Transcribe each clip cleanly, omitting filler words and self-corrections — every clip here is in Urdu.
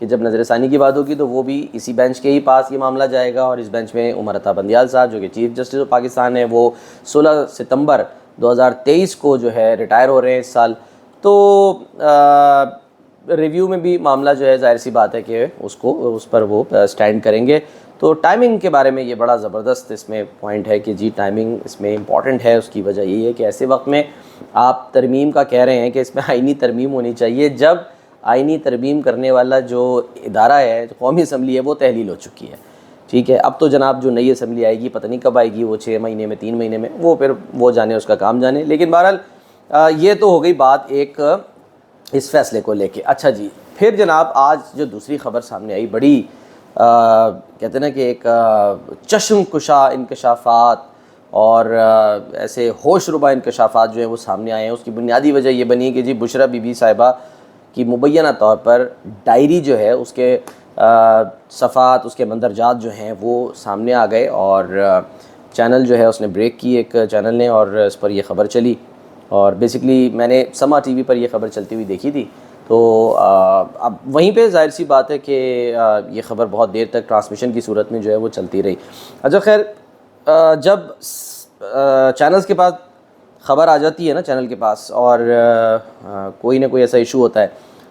کہ جب نظر ثانی کی بات ہوگی تو وہ بھی اسی بینچ کے ہی پاس یہ معاملہ جائے گا، اور اس بینچ میں عمر عطا بندیال صاحب جو کہ چیف جسٹس آف پاکستان ہیں، وہ 16 ستمبر 2023 کو جو ہے ریٹائر ہو رہے ہیں اس سال. تو ریویو میں بھی معاملہ جو ہے ظاہر سی بات ہے کہ اس پر وہ سٹینڈ کریں گے. تو ٹائمنگ کے بارے میں یہ بڑا زبردست اس میں پوائنٹ ہے کہ جی ٹائمنگ اس میں امپورٹنٹ ہے. اس کی وجہ یہی ہے کہ ایسے وقت میں آپ ترمیم کا کہہ رہے ہیں کہ اس میں آئینی ترمیم ہونی چاہیے، جب آئینی ترمیم کرنے والا جو ادارہ ہے، جو قومی اسمبلی ہے، وہ تحلیل ہو چکی ہے. ٹھیک ہے، اب تو جناب جو نئی اسمبلی آئے گی پتہ نہیں کب آئے گی، وہ 6 مہینے میں 3 مہینے میں، وہ پھر وہ جانے اس کا کام جانے. لیکن بہرحال یہ تو ہو گئی بات ایک اس فیصلے کو لے کے. اچھا جی، پھر جناب آج جو دوسری خبر سامنے آئی، بڑی کہتے ہیں نا کہ ایک چشم کشا انکشافات اور ایسے ہوش ربا انکشافات جو ہیں وہ سامنے آئے ہیں. اس کی بنیادی وجہ یہ بنی کہ جی بشریٰ بی بی صاحبہ کی مبینہ طور پر ڈائری جو ہے، اس کے صفحات، اس کے مندرجات جو ہیں وہ سامنے آ گئے، اور چینل جو ہے اس نے بریک کی، ایک چینل نے، اور اس پر یہ خبر چلی. اور بیسکلی میں نے سما ٹی وی پر یہ خبر چلتی ہوئی دیکھی تھی. تو اب وہیں پہ ظاہر سی بات ہے کہ یہ خبر بہت دیر تک ٹرانسمیشن کی صورت میں جو ہے وہ چلتی رہی. اچھا خیر، جب چینلز کے پاس خبر آ جاتی ہے نا، چینل کے پاس، اور کوئی نہ کوئی ایسا ایشو ہوتا ہے،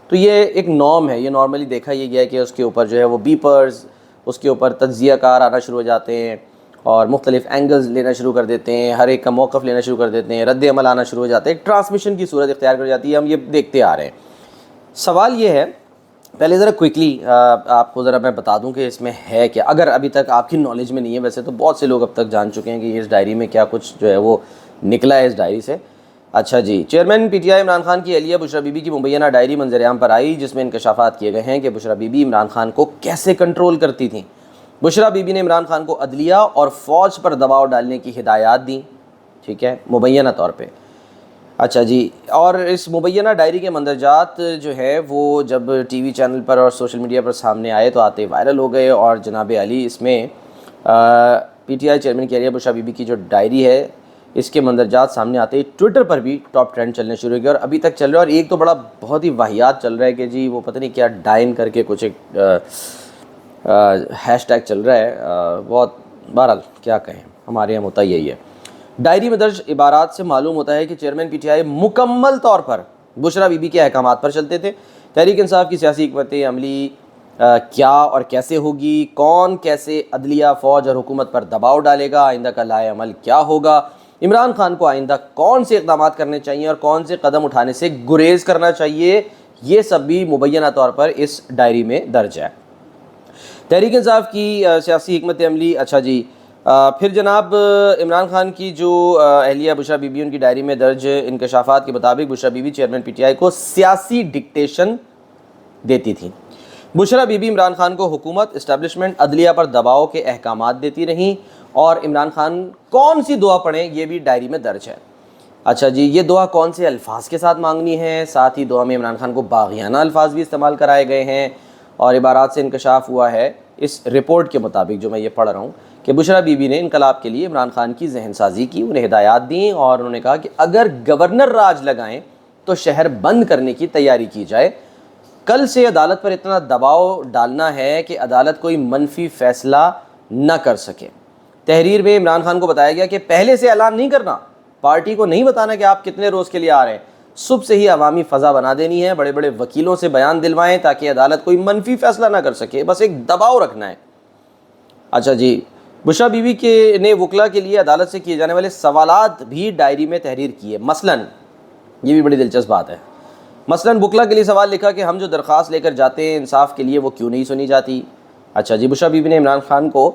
تو یہ ایک نارم ہے. یہ نارملی دیکھا یہ گیا ہے کہ اس کے اوپر جو ہے وہ بیپرز، اس کے اوپر تجزیہ کار آنا شروع ہو جاتے ہیں، اور مختلف اینگلز لینا شروع کر دیتے ہیں، ہر ایک کا موقف لینا شروع کر دیتے ہیں، رد عمل آنا شروع ہو جاتے ہیں، ایک ٹرانسمیشن کی صورت اختیار کر جاتی ہے. ہم یہ دیکھتے آ رہے ہیں. سوال یہ ہے، پہلے ذرا کوئکلی آپ کو ذرا میں بتا دوں کہ اس میں ہے کیا، اگر ابھی تک آپ کی نالج میں نہیں ہے. ویسے تو بہت سے لوگ اب تک جان چکے ہیں کہ اس ڈائری میں کیا کچھ جو ہے وہ نکلا ہے اس ڈائری سے. اچھا جی، chairman P T I Imran Khan کی اہلیہ بشریٰ بی بی کی مبینہ ڈائری منظر عام پر آئی، جس میں انکشافات کیے گئے ہیں کہ بشریٰ بی بی عمران خان کو کیسے کنٹرول کرتی تھیں. بشریٰ بی بی نے عمران خان کو عدلیہ اور فوج پر دباؤ ڈالنے کی ہدایات دیں. ٹھیک ہے، مبینہ طور پہ. اچھا جی، اور اس مبینہ ڈائری کے مندرجات جو ہے وہ جب ٹی وی چینل پر اور سوشل میڈیا پر سامنے آئے تو آتے وائرل ہو گئے. اور جناب علی، اس میں پی ٹی آئی چیئرمین کی اہلیہ بشریٰ بی بی کی جو ڈائری ہے، اس کے مندرجات سامنے آتے ہی ٹویٹر پر بھی ٹاپ ٹرینڈ چلنے شروع ہو گئے، اور ابھی تک چل رہا ہے. اور ایک تو بہت ہی واہیات چل رہا ہے کہ جی وہ پتہ نہیں کیا ڈائن کر کے کچھ ایک ہیش ٹیگ چل رہا ہے. بہت بہرحال کیا کہیں، ہمارے یہاں ہوتا یہی ہے. ڈائری میں درج عبارات سے معلوم ہوتا ہے کہ چیئرمین پی ٹی آئی مکمل طور پر بشریٰ بی بی کے احکامات پر چلتے تھے. تحریک انصاف کی سیاسی حکمت عملی کیا اور کیسے ہوگی، کون کیسے عدلیہ، فوج اور حکومت پر دباؤ ڈالے گا، آئندہ کا لائحہ عمل کیا ہوگا، عمران خان کو آئندہ کون سے اقدامات کرنے چاہیے اور کون سے قدم اٹھانے سے گریز کرنا چاہیے، یہ سب بھی مبینہ طور پر اس ڈائری میں درج ہے. تحریک انصاف کی سیاسی حکمت عملی. اچھا جی، پھر جناب عمران خان کی جو اہلیہ بشریٰ بی بی، ان کی ڈائری میں درج انکشافات کے مطابق Bushra Bibi chairman P T I کو سیاسی ڈکٹیشن دیتی تھیں. بشریٰ بی بی عمران خان کو حکومت، اسٹیبلشمنٹ، عدلیہ پر دباؤ کے احکامات دیتی رہیں، اور عمران خان کون سی دعا پڑھیں یہ بھی ڈائری میں درج ہے. اچھا جی، یہ دعا کون سے الفاظ کے ساتھ مانگنی ہے، ساتھ ہی دعا میں عمران خان کو باغیانہ الفاظ بھی استعمال کرائے گئے ہیں. اور عبارات سے انکشاف ہوا ہے اس رپورٹ کے مطابق جو میں یہ پڑھ رہا ہوں کہ بشریٰ بی بی نے انقلاب کے لیے عمران خان کی ذہن سازی کی، انہیں ہدایات دیں، اور انہوں نے کہا کہ اگر گورنر راج لگائیں تو شہر بند کرنے کی تیاری کی جائے. کل سے عدالت پر اتنا دباؤ ڈالنا ہے کہ عدالت کوئی منفی فیصلہ نہ کر سکے. تحریر میں عمران خان کو بتایا گیا کہ پہلے سے اعلان نہیں کرنا، پارٹی کو نہیں بتانا کہ آپ کتنے روز کے لیے آ رہے ہیں، صبح سے ہی عوامی فضا بنا دینی ہے، بڑے بڑے وکیلوں سے بیان دلوائیں تاکہ عدالت کوئی منفی فیصلہ نہ کر سکے، بس ایک دباؤ رکھنا ہے. اچھا جی، بشریٰ بی بی نے وکلا کے لیے عدالت سے کیے جانے والے سوالات بھی ڈائری میں تحریر کیے. مثلاً یہ بھی بڑی دلچسپ بات ہے، مثلاً وکلا کے لیے سوال لکھا کہ ہم جو درخواست لے کر جاتے ہیں انصاف کے لیے وہ کیوں نہیں سنی جاتی. اچھا جی، بشریٰ بی بی نے عمران خان کو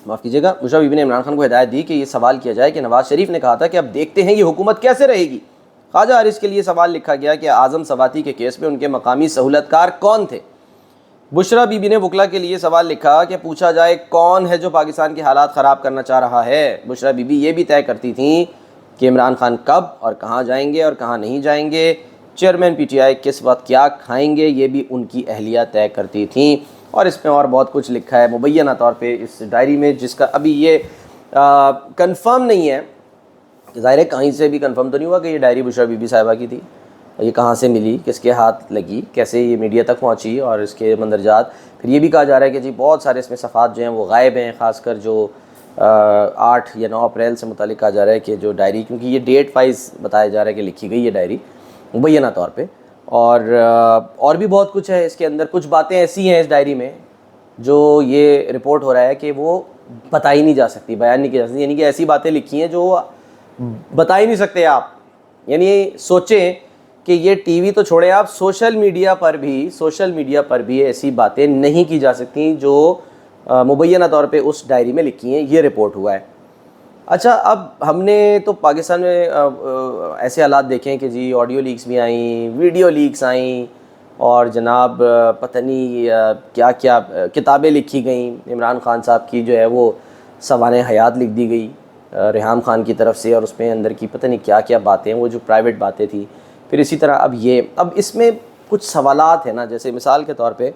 معاف کیجیے گا، بشریٰ بی بی نے عمران خان کو ہدایت دی کہ یہ سوال کیا جائے کہ نواز شریف نے کہا تھا کہ اب دیکھتے ہیں یہ حکومت کیسے رہے گی. خواجہ حارث کے لیے سوال لکھا گیا کہ اعظم سواتی کے کیس میں ان کے مقامی سہولت کار کون تھے. بشریٰ بی بی نے وکلا کے لیے سوال لکھا کہ پوچھا جائے کون ہے جو پاکستان کے حالات خراب کرنا چاہ رہا ہے. بشریٰ بی بی یہ بھی طے کرتی تھیں کہ عمران خان کب اور کہاں جائیں گے اور کہاں نہیں جائیں گے، چیئرمین پی ٹی آئی کس وقت کیا کھائیں گے، یہ بھی ان کی اہلیہ طے کرتی تھیں. اور اس میں اور بہت کچھ لکھا ہے مبینہ طور پہ اس ڈائری میں، جس کا ابھی یہ کنفرم نہیں ہے، ظاہر ہے کہیں سے بھی کنفرم تو نہیں ہوا کہ یہ ڈائری بشریٰ بی بی صاحبہ کی تھی. یہ کہاں سے ملی, کس کے ہاتھ لگی, کیسے یہ میڈیا تک پہنچی, اور اس کے مندرجات. پھر یہ بھی کہا جا رہا ہے کہ جی بہت سارے اس میں صفحات جو ہیں وہ غائب ہیں, خاص کر جو 8 یا 9 اپریل سے متعلق کہا جا رہا ہے کہ جو ڈائری, کیونکہ یہ ڈیٹ وائز بتایا جا رہا ہے کہ لکھی گئی یہ ڈائری مبینہ طور پہ, اور بھی بہت کچھ ہے اس کے اندر. کچھ باتیں ایسی ہیں اس ڈائری میں جو یہ رپورٹ ہو رہا ہے کہ وہ بتائی نہیں جا سکتی, بیان نہیں کی جا سکتی, یعنی کہ ایسی باتیں لکھی ہیں جو بتا ہی نہیں سکتے آپ. یعنی سوچیں کہ یہ ٹی وی تو چھوڑیں آپ, سوشل میڈیا پر بھی ایسی باتیں نہیں کی جا سکتی جو مبینہ طور پہ اس ڈائری میں لکھی ہیں. یہ رپورٹ ہوا ہے. اچھا, اب ہم نے تو پاکستان میں ایسے حالات دیکھے ہیں کہ جی آڈیو لیکس بھی آئیں, ویڈیو لیکس آئیں, اور جناب پتہ نہیں کیا کیا کتابیں لکھی گئیں. عمران خان صاحب کی جو ہے وہ سوانح حیات لکھ دی گئی ریحام خان کی طرف سے, اور اس میں اندر کی پتہ نہیں کیا کیا باتیں, وہ جو پرائیویٹ باتیں تھیں. پھر اسی طرح اب اس میں کچھ سوالات ہیں نا, جیسے مثال کے طور پہ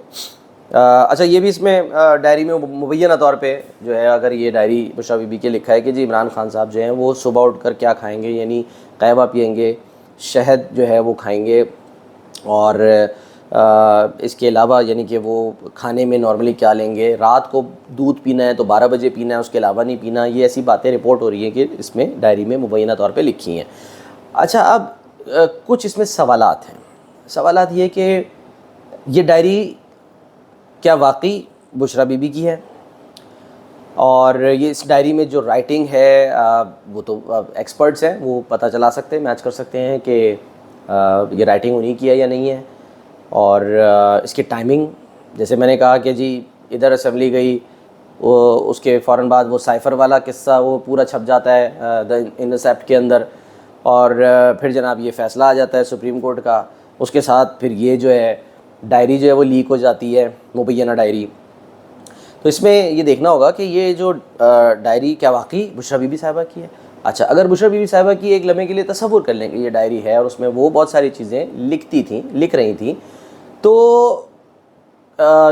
اچھا یہ بھی اس میں ڈائری میں مبینہ طور پہ جو ہے, اگر یہ ڈائری بشریٰ بی بی کے لکھا ہے کہ جی عمران خان صاحب جو ہیں وہ صبح اٹھ کر کیا کھائیں گے, یعنی قہوہ پئیں گے, شہد جو ہے وہ کھائیں گے, اور اس کے علاوہ یعنی کہ وہ کھانے میں نارملی کیا لیں گے, رات کو دودھ پینا ہے تو 12 بجے پینا ہے, اس کے علاوہ نہیں پینا. یہ ایسی باتیں رپورٹ ہو رہی ہیں کہ اس میں ڈائری میں مبینہ طور پہ لکھی ہیں. اچھا, اب کچھ اس میں سوالات ہیں. سوالات یہ کہ یہ ڈائری کیا واقعی بشریٰ بی بی کی ہے, اور یہ اس ڈائری میں جو رائٹنگ ہے وہ تو ایکسپرٹس ہیں, وہ پتہ چلا سکتے ہیں, میچ کر سکتے ہیں کہ یہ رائٹنگ انہی کی ہے یا نہیں ہے. اور اس کی ٹائمنگ, جیسے میں نے کہا کہ جی ادھر اسمبلی گئی, وہ اس کے فوراً بعد وہ سائفر والا قصہ وہ پورا چھپ جاتا ہے دا انٹرسیپٹ کے اندر, اور پھر جناب یہ فیصلہ آ جاتا ہے سپریم کورٹ کا. اس کے ساتھ پھر یہ جو ہے ڈائری جو ہے وہ لیک ہو جاتی ہے, مبینہ ڈائری. تو اس میں یہ دیکھنا ہوگا کہ یہ جو ڈائری کیا واقعی بشریٰ بی بی صاحبہ کی ہے. اچھا, اگر بشریٰ بی بی صاحبہ کی ایک لمحے کے لیے تصور کر لیں کہ یہ ڈائری ہے اور اس میں وہ بہت ساری چیزیں لکھ رہی تھیں, تو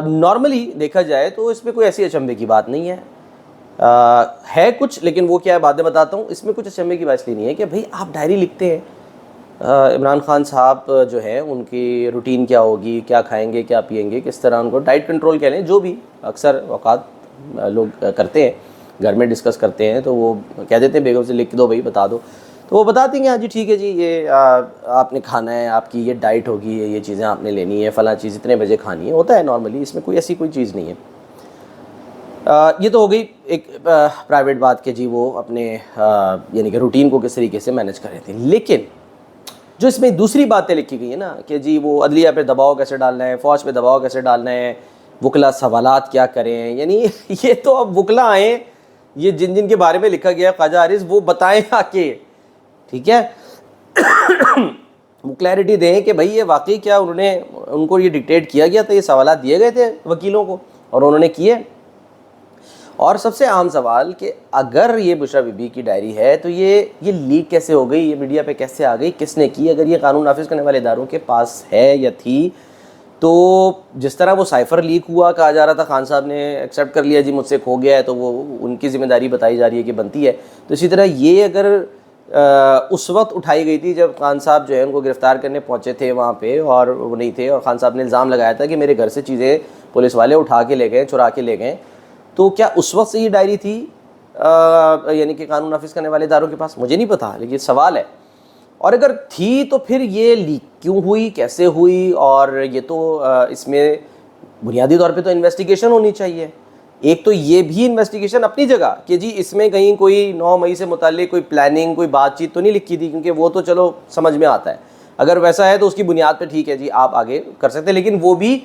نارملی دیکھا جائے تو اس میں کوئی ایسی اچنبھے کی بات نہیں ہے. ہے کچھ, لیکن وہ کیا ہے بعد میں بتاتا ہوں. اس میں کچھ اچنبھے کی بات اس لیے نہیں ہے کہ بھئی آپ ڈائری لکھتے ہیں, عمران خان صاحب جو ہیں ان کی روٹین کیا ہوگی, کیا کھائیں گے, کیا پئیں گے, کس طرح ان کو ڈائٹ کنٹرول کہہ لیں, جو بھی اکثر اوقات لوگ کرتے ہیں, گھر میں ڈسکس کرتے ہیں, تو وہ کہہ دیتے ہیں بیگم سے لکھ دو بھائی, بتا دو, تو وہ بتاتی ہیں ہاں جی ٹھیک ہے جی یہ آپ نے کھانا ہے, آپ کی یہ ڈائٹ ہوگی, یہ چیزیں آپ نے لینی ہے, فلاں چیز اتنے بجے کھانی ہے. ہوتا ہے نارملی, اس میں کوئی ایسی کوئی چیز نہیں ہے. یہ تو ہو گئی ایک پرائیویٹ بات کہ جی وہ اپنے یعنی کہ روٹین کو کس طریقے سے مینیج کر رہے تھے. لیکن جو اس میں دوسری باتیں لکھی گئی ہیں نا کہ جی وہ عدلیہ پہ دباؤ کیسے ڈالنا ہے, فوج پہ دباؤ کیسے ڈالنا ہے, وکلا سوالات کیا کریں, یعنی یہ تو اب وکلا آئیں, یہ جن کے بارے میں لکھا گیا ہے خواجہ حارث, وہ بتائیں آ کے, ٹھیک ہے, وہ کلیئرٹی دیں کہ بھائی یہ واقعی کیا ان کو یہ ڈکٹیٹ کیا گیا تھا, یہ سوالات دیے گئے تھے وکیلوں کو اور انہوں نے کیے. اور سب سے عام سوال کہ اگر یہ بشریٰ بی بی کی ڈائری ہے تو یہ لیک کیسے ہو گئی, یہ میڈیا پہ کیسے آ گئی, کس نے کی؟ اگر یہ قانون نافذ کرنے والے اداروں کے پاس ہے یا تھی, تو جس طرح وہ سائفر لیک ہوا, کہا جا رہا تھا خان صاحب نے ایکسیپٹ کر لیا جی مجھ سے کھو گیا ہے, تو وہ ان کی ذمہ داری بتائی جا رہی ہے کہ بنتی ہے. تو اسی طرح یہ اگر اس وقت اٹھائی گئی تھی جب خان صاحب جو ہے ان کو گرفتار کرنے پہنچے تھے وہاں پہ, اور وہ نہیں تھے, اور خان صاحب نے الزام لگایا تھا کہ میرے گھر سے چیزیں پولیس والے اٹھا کے لے گئے, چرا کے لے گئے, تو کیا اس وقت سے یہ ڈائری تھی یعنی کہ قانون نافذ کرنے والے اداروں کے پاس؟ مجھے نہیں پتا, لیکن سوال ہے. اور اگر تھی تو پھر یہ لیک کیوں ہوئی, کیسے ہوئی؟ اور یہ تو اس میں بنیادی طور پہ تو انویسٹیگیشن ہونی چاہیے. ایک تو یہ بھی انویسٹیگیشن اپنی جگہ کہ جی اس میں کہیں کوئی 9 مئی سے متعلق کوئی پلاننگ, کوئی بات چیت تو نہیں لکھی تھی, کیونکہ وہ تو چلو سمجھ میں آتا ہے. اگر ویسا ہے تو اس کی بنیاد پہ ٹھیک ہے جی آپ آگے کر سکتے ہیں, لیکن وہ بھی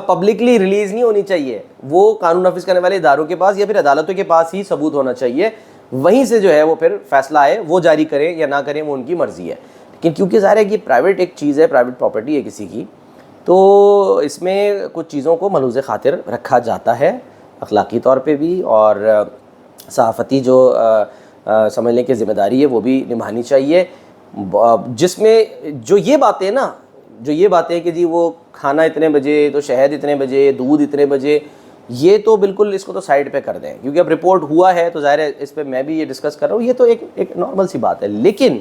پبلکلی ریلیز نہیں ہونی چاہیے. وہ قانون نافذ کرنے والے اداروں کے پاس یا پھر عدالتوں کے پاس ہی ثبوت ہونا چاہیے, وہیں سے جو ہے وہ پھر فیصلہ آئے, وہ جاری کریں یا نہ کریں وہ ان کی مرضی ہے. لیکن کیونکہ ظاہر ہے کہ پرائیویٹ ایک چیز ہے, پرائیویٹ پراپرٹی ہے کسی کی, تو اس میں کچھ چیزوں کو ملحوظ خاطر رکھا جاتا ہے, اخلاقی طور پہ بھی, اور صحافتی جو سمجھنے کی ذمہ داری ہے وہ بھی نبھانی چاہیے. جس میں جو یہ باتیں نا, جو یہ باتیں کہ جی وہ کھانا اتنے بجے, تو شہد اتنے بجے, دودھ اتنے بجے, یہ تو بالکل اس کو تو سائڈ پہ کر دیں, کیونکہ اب رپورٹ ہوا ہے تو ظاہر ہے اس پہ میں بھی یہ ڈسکس کر رہا ہوں, یہ تو ایک نارمل سی بات ہے. لیکن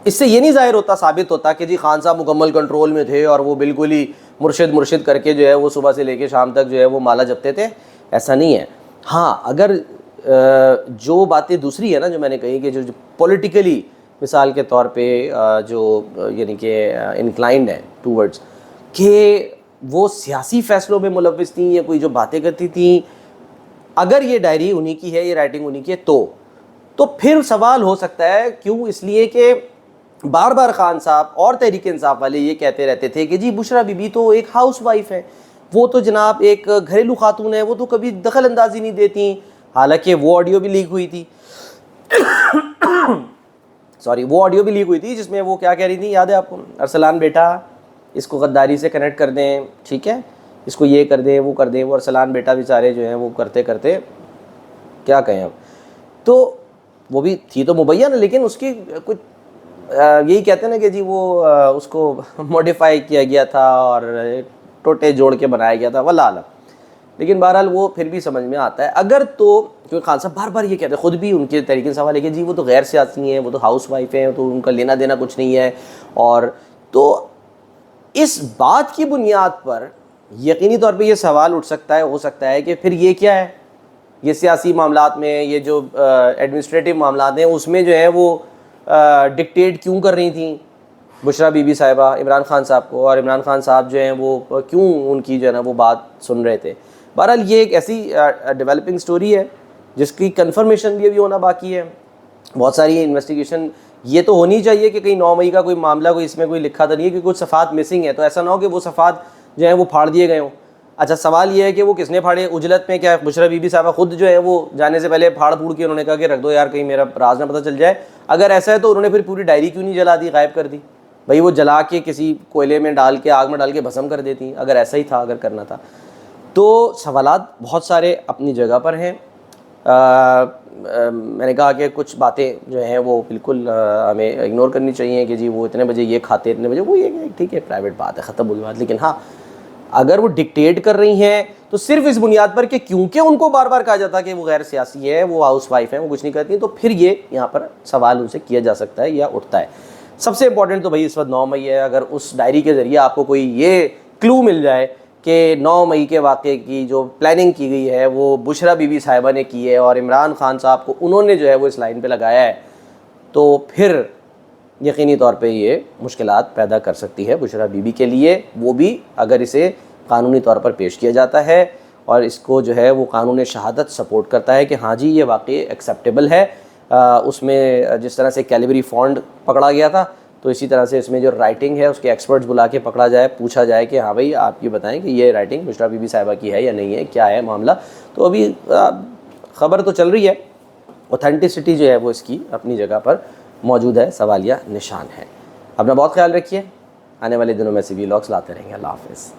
اس سے یہ نہیں ظاہر ہوتا ثابت ہوتا کہ جی خان صاحب مکمل کنٹرول میں تھے اور وہ بالکل ہی مرشد کر کے جو ہے وہ صبح سے لے کے شام تک جو ہے وہ مالا جپتے تھے، ایسا نہیں ہے۔ ہاں اگر جو باتیں دوسری ہے نا جو میں نے کہی کہ جو پولیٹیکلی مثال کے طور پہ جو یعنی کہ انکلائنڈ ہے ٹوورڈز کہ وہ سیاسی فیصلوں میں ملوث تھیں یا کوئی جو باتیں کرتی تھیں، اگر یہ ڈائری انہی کی ہے، یہ رائٹنگ انہی کی ہے تو پھر سوال ہو سکتا ہے، کیوں؟ اس لیے کہ بار بار خان صاحب اور تحریک انصاف والے یہ کہتے رہتے تھے کہ جی بشرا بی بی تو ایک ہاؤس وائف ہے، وہ تو جناب ایک گھریلو خاتون ہے، وہ تو کبھی دخل اندازی نہیں دیتی۔ حالانکہ وہ آڈیو بھی لیک ہوئی تھی وہ آڈیو بھی لیک ہوئی تھی جس میں وہ کیا کہہ رہی تھی، یاد ہے آپ کو؟ ارسلان بیٹا اس کو غداری سے کنیکٹ کر دیں، ٹھیک ہے، اس کو یہ کر دیں وہ کر دیں۔ وہ ارسلان بیٹا بیچارے جو ہیں وہ کرتے کرتے کیا کہیں اب، تو وہ بھی تھی تو مبین، لیکن اس کی کچھ یہی کہتے ہیں نا کہ جی وہ اس کو موڈیفائی کیا گیا تھا اور ٹوٹے جوڑ کے بنایا گیا تھا، واللہ اعلم۔ لیکن بہرحال وہ پھر بھی سمجھ میں آتا ہے اگر تو، کیونکہ خان صاحب بار بار یہ کہتے ہیں، خود بھی ان کے تحریک انصاف والے کہ جی وہ تو غیر سیاسی ہیں، وہ تو ہاؤس وائف ہیں، تو ان کا لینا دینا کچھ نہیں ہے، اور تو اس بات کی بنیاد پر یقینی طور پہ یہ سوال اٹھ سکتا ہے، ہو سکتا ہے کہ پھر یہ کیا ہے، یہ سیاسی معاملات میں، یہ جو ایڈمنسٹریٹو معاملات ہیں اس میں جو ہے وہ ڈکٹیٹ کیوں کر رہی تھیں بشرا بی بی صاحبہ عمران خان صاحب کو، اور عمران خان صاحب جو ہیں وہ کیوں ان کی جو ہے نا وہ بات سن رہے تھے۔ بہرحال یہ ایک ایسی ڈیولپنگ سٹوری ہے جس کی کنفرمیشن بھی ابھی ہونا باقی ہے، بہت ساری انویسٹیگیشن یہ تو ہونی چاہیے کہ کہیں 9 مئی کا کوئی معاملہ کوئی اس میں کوئی لکھا تو نہیں ہے کہ کچھ صفحات مسنگ ہے، تو ایسا نہ ہو کہ وہ صفحات جو ہیں وہ پھاڑ دیے گئے ہوں۔ اچھا سوال یہ ہے کہ وہ کس نے پھاڑے؟ اجلت میں کیا بشرا بی بی صاحبہ خود جو ہے وہ جانے سے پہلے پھاڑ پھوڑ کے انہوں نے کہا کہ رکھ دو یار کہیں میرا راز نہ پتہ چل جائے؟ اگر ایسا ہے تو انہوں نے پھر پوری ڈائری کیوں نہیں جلا دی، غائب کر دی؟ بھائی وہ جلا کے کسی کوئلے میں ڈال کے، آگ میں ڈال کے بھسم کر دیتی اگر ایسا ہی تھا، اگر کرنا تھا۔ تو سوالات بہت سارے اپنی جگہ پر ہیں۔ میں نے کہا کہ کچھ باتیں جو ہیں وہ بالکل ہمیں اگنور کرنی چاہیے کہ جی وہ اتنے بجے یہ کھاتے، اتنے بجے وہ، یہ ٹھیک ہے پرائیویٹ بات ہے، ختم ہوئی بات۔ لیکن ہاں اگر وہ ڈکٹیٹ کر رہی ہیں تو صرف اس بنیاد پر کہ کیونکہ ان کو بار بار کہا جاتا ہے کہ وہ غیر سیاسی ہے، وہ ہاؤس وائف ہیں، وہ کچھ نہیں کرتی ہیں، تو پھر یہ یہاں پر سوال ان سے کیا جا سکتا ہے یا اٹھتا ہے۔ سب سے امپورٹنٹ تو بھائی اس وقت 9 مئی ہے، اگر اس ڈائری کے ذریعے آپ کو کوئی یہ کلو مل جائے کہ 9 مئی کے واقعے کی جو پلاننگ کی گئی ہے وہ بشرا بی بی صاحبہ نے کی ہے اور عمران خان صاحب کو انہوں نے جو ہے وہ اس لائن پہ لگایا ہے، تو پھر یقینی طور پہ یہ مشکلات پیدا کر سکتی ہے بشرا بی بی کے لیے، وہ بھی اگر اسے قانونی طور پر پیش کیا جاتا ہے اور اس کو جو ہے وہ قانون شہادت سپورٹ کرتا ہے کہ ہاں جی یہ واقعی ایکسیپٹیبل ہے۔ اس میں جس طرح سے کیلیبری فونٹ پکڑا گیا تھا، تو اسی طرح سے اس میں جو رائٹنگ ہے اس کے ایکسپرٹس بلا کے پکڑا جائے، پوچھا جائے کہ ہاں بھائی آپ یہ بتائیں کہ یہ رائٹنگ بشرا بی بی صاحبہ کی ہے یا نہیں ہے، کیا ہے معاملہ۔ تو ابھی خبر تو چل رہی ہے، اوتھینٹسٹی جو ہے وہ اس کی اپنی جگہ پر موجود ہے، سوالیہ نشان ہے۔ اپنا بہت خیال رکھیے، آنے والے دنوں میں سی وی لاگس لاتے رہیں گے۔ اللہ حافظ۔